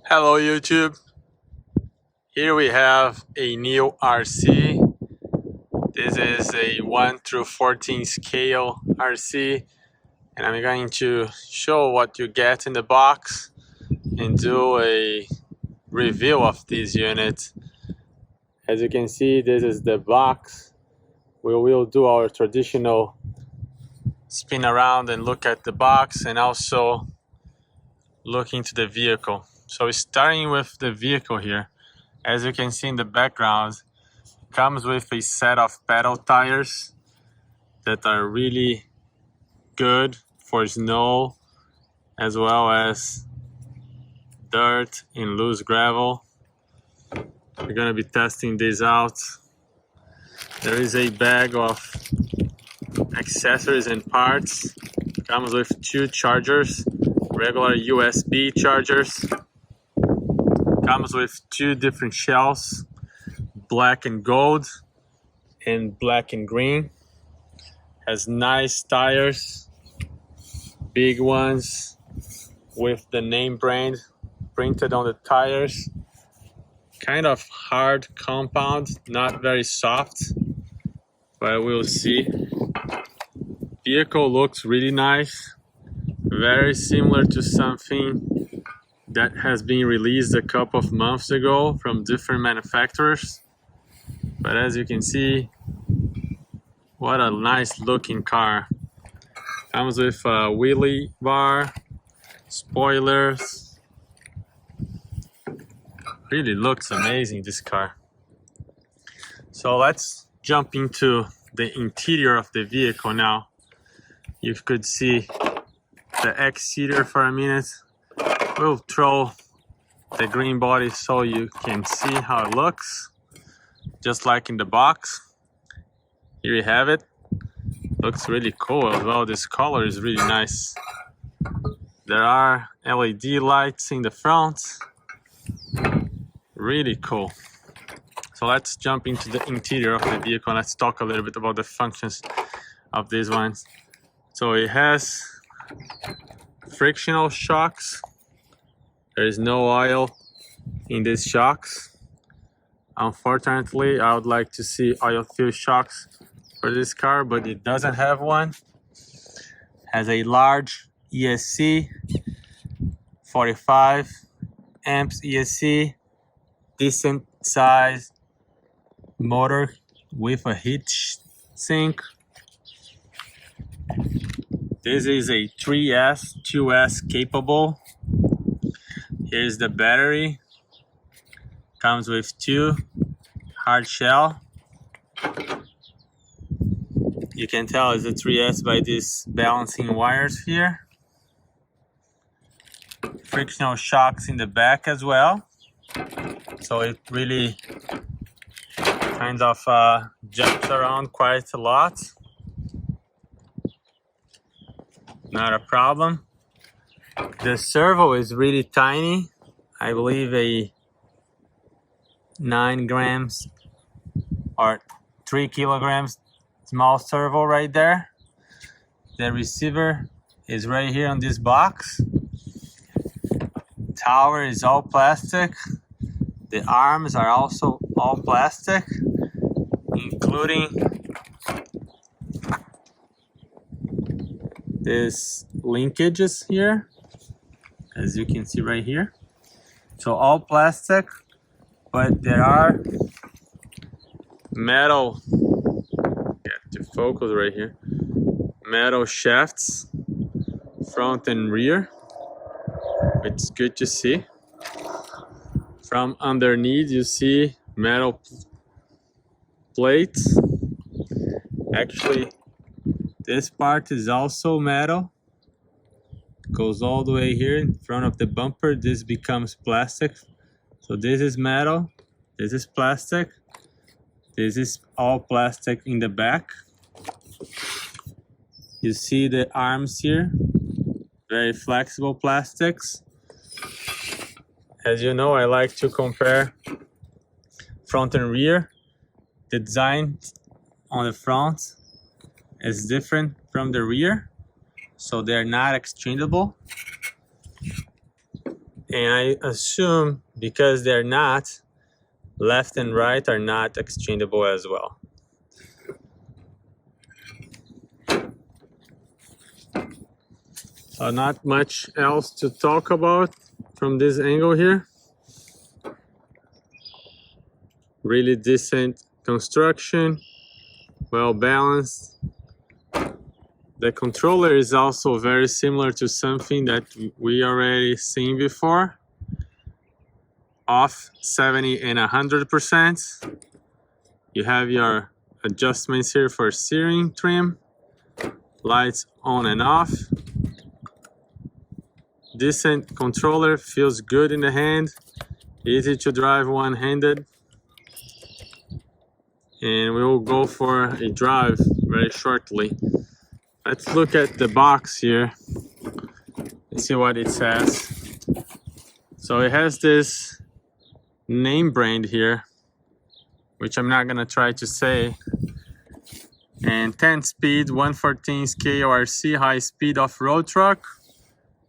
Hello YouTube, here we have a new RC. This is a 1 through 14 scale RC, and I'm going to show what you get in the box and do a review of this unit. As you can see, this is the box. We will do our traditional spin around and look at the box and also look into the vehicle. So starting with the vehicle here, as you can see in the background, it comes with a set of pedal tires that are really good for snow as well as dirt and loose gravel. We're going to be testing this out. There is a bag of accessories and parts. It comes with 2 chargers, regular USB chargers. Comes with 2 different shells, black and gold and black and green. Has nice tires, big ones with the name brand printed on the tires. Kind of hard compound, not very soft, but we'll see. Vehicle looks really nice, very similar to something that has been released a couple of months ago from different manufacturers. But as you can see, what a nice looking car. Comes with a wheelie bar, spoilers. Really looks amazing, this car. So let's jump into the interior of the vehicle now. You could see the exterior for a minute. We'll throw the green body so you can see how it looks, just like in the box. Here you have it. Looks really cool as well. This color is really nice. There are LED lights in the front. Really cool. So let's jump into the interior of the vehicle and let's talk a little bit about the functions of these ones. So it has frictional shocks. There is no oil in these shocks. Unfortunately, I would like to see oil-filled shocks for this car, but it doesn't have one. Has a large ESC, 45 amps ESC, decent size motor with a heat sink. This is a 3S, 2S capable. Here's the battery. Comes with 2 hard shell. You can tell it's a 3S by these balancing wires here. Frictional shocks in the back as well. So it really kind of jumps around quite a lot. Not a problem. The servo is really tiny. I believe a 9 grams or 3 kilograms small servo right there. The receiver is right here on this box. Tower is all plastic. The arms are also all plastic, including these linkages here, as you can see right here. So all plastic, but there are metal, get to focus right here, metal shafts, front and rear. It's good to see. From underneath you see metal plates. Actually, this part is also metal. Goes all the way here in front of the bumper. This becomes plastic. So this is metal, this is plastic, this is all plastic in the back. You see the arms here, very flexible plastics. As you know, I like to compare front and rear. The design on the front is different from the rear, so they're not exchangeable. And I assume because they're not, left and right are not exchangeable as well. So not much else to talk about from this angle here. Really decent construction, well balanced. The controller is also very similar to something that we already seen before. Off 70 and 100%. You have your adjustments here for steering trim, lights on and off. Decent controller, feels good in the hand, easy to drive one-handed. And we will go for a drive very shortly. Let's look at the box here and see what it says. So it has this name brand here, which I'm not gonna try to say. And 10-speed, 114 WIAORCHI high-speed off-road truck.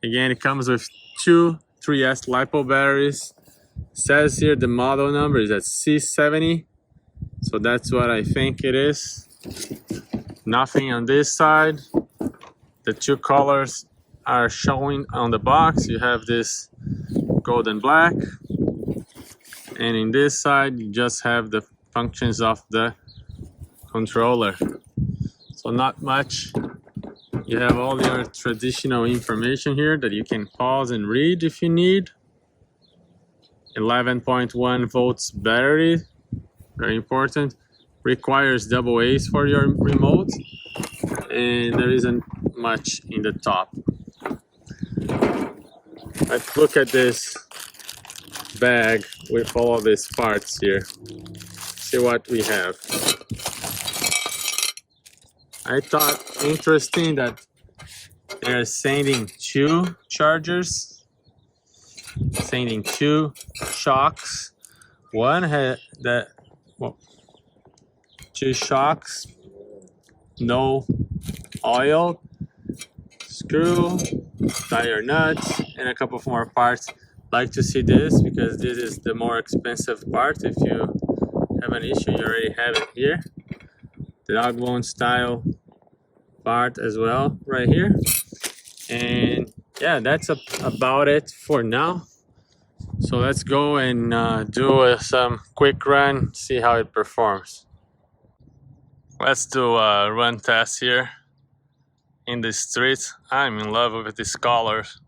Again, it comes with two 3S LiPo batteries. It says here the model number is at C70. So that's what I think it is. Nothing on this side. The two colors are showing on the box. You have this gold and black. And in this side, you just have the functions of the controller. So not much. You have all your traditional information here that you can pause and read if you need. 11.1 volts battery, very important. Requires double A's for your remote. And there isn't much in the top. Let's look at this bag with all of these parts here. See what we have. I thought interesting that they're sending two chargers, sending two shocks. One had the two shocks, no oil, screw, tire nuts, and a couple of more parts. Like to see this because this is the more expensive part. If you have an issue, you already have it here. The dog bone style part as well right here. And yeah, that's about it for now. So let's go and do some quick run, see how it performs. Let's do a run test here in the street. I'm in love with these colors,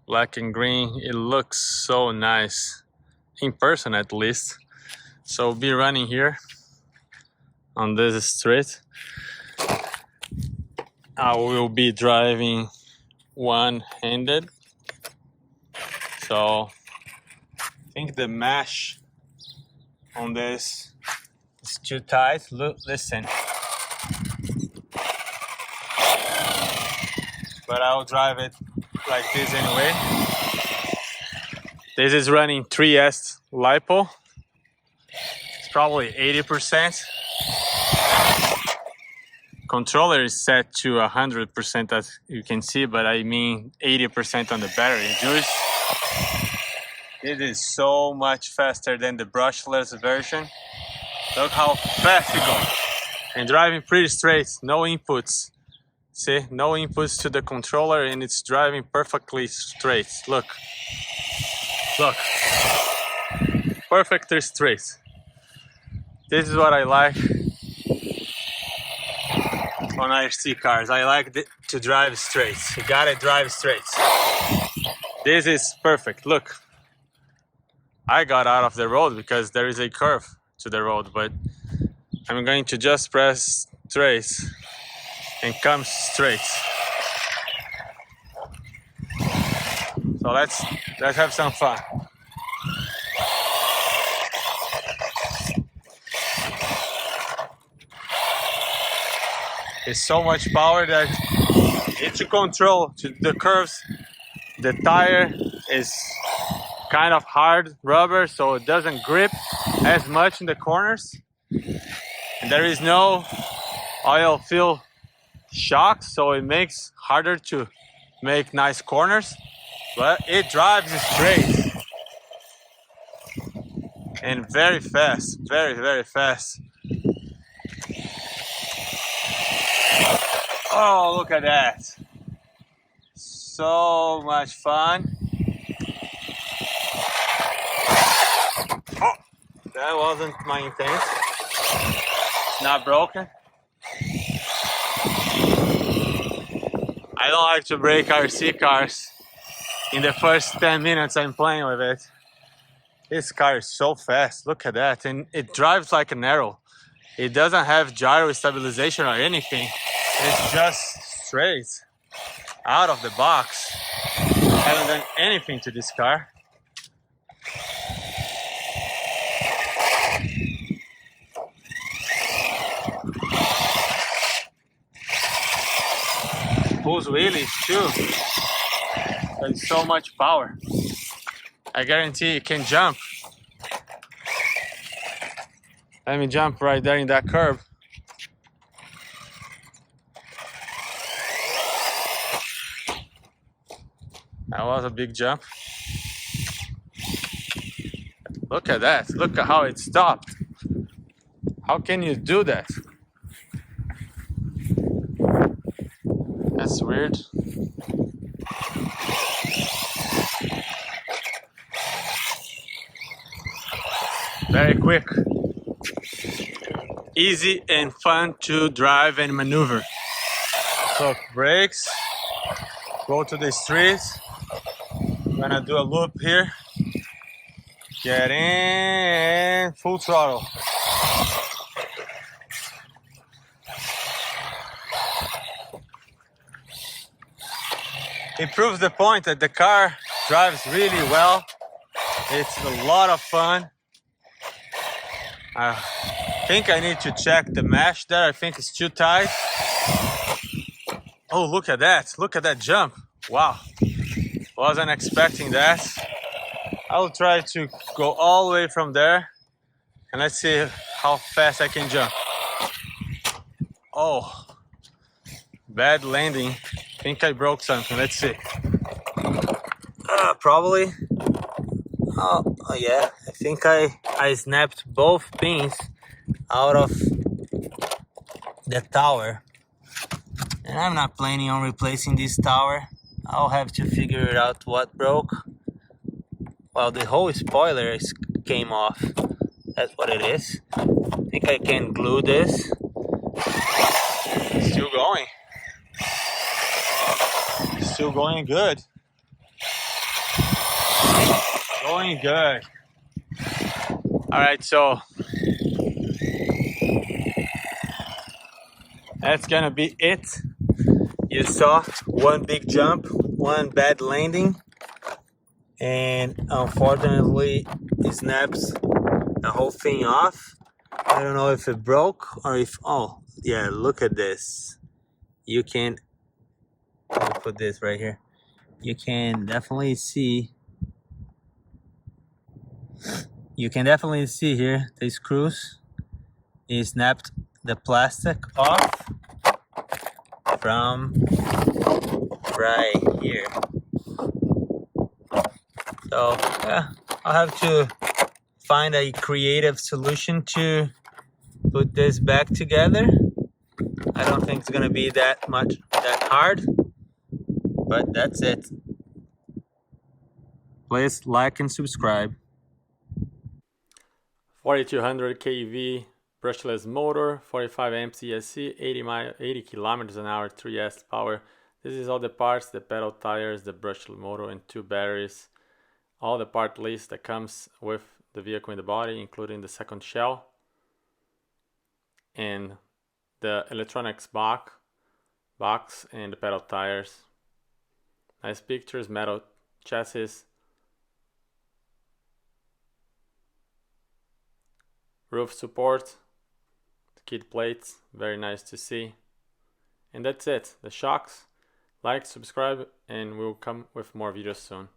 black and green. It looks so nice in person, at least. So be running here on this street. I will be driving one-handed. So I think the mesh on this is too tight. Look, listen. But I'll drive it like this anyway. This is running 3S LiPo. It's probably 80%. Controller is set to 100% as you can see, but I mean 80% on the battery juice. It is so much faster than the brushless version. Look how fast it goes. And driving pretty straight, no inputs. See, no inputs to the controller and it's driving perfectly straight. Look, look, perfectly straight. This is what I like on IRC cars. I like to drive straight. You gotta drive straight. This is perfect. Look, I got out of the road because there is a curve to the road, but I'm going to just press straight and come straight. So let's have some fun. It's so much power that to control the curves. The tire is kind of hard rubber, so it doesn't grip as much in the corners. And there is no oil fill shocks, so it makes harder to make nice corners. but it drives straight and very fast, very fast. Oh, look at that. So much fun. Oh, that wasn't my intent. Not broken. I don't like to break RC cars in the first 10 minutes I'm playing with it. This car is so fast, look at that, and it drives like an arrow. It doesn't have gyro stabilization or anything. It's just straight out of the box. I haven't done anything to this car. Pulls wheelies too. There's so much power. I guarantee it can jump. Let me jump right there in that curb. That was a big jump. Look at that. Look at how it stopped. How can you do that? That's weird. Very quick. Easy and fun to drive and maneuver. So brakes. Go to the street. I'm gonna do a loop here. Get in, full throttle. It proves the point that the car drives really well. It's a lot of fun. I think I need to check the mesh there. I think it's too tight. Oh, look at that. Look at that jump. Wow. Wasn't expecting that. I'll try to go all the way from there and let's see how fast I can jump. Oh, bad landing. I think I broke something. Let's see. Probably. Oh yeah. I think I snapped both pins out of the tower. And I'm not planning on replacing this tower. I'll have to figure it out what broke. Well, the whole spoiler came off. That's what it is. I think I can glue this. Still going. Still going good. Going good. Alright, so that's gonna be it. You saw one big jump, one bad landing, and unfortunately it snaps the whole thing off. I don't know if it broke or if, oh yeah, look at this. You can, let me put this right here. You can definitely see here the screws. It snapped the plastic off from right here. So yeah, I'll have to find a creative solution to put this back together. I don't think it's gonna be that hard, but that's it. Please like and subscribe. 4200 kV brushless motor, 45 amps ESC, 80 kilometers an hour, 3S power. This is all the parts: the pedal tires, the brushless motor, and 2 batteries. All the part list that comes with the vehicle in the body, including the second shell and the electronics box and the pedal tires. Nice pictures, metal chassis, roof support, skid plates, very nice to see. And that's it, the shocks. Like, subscribe, and we'll come with more videos soon.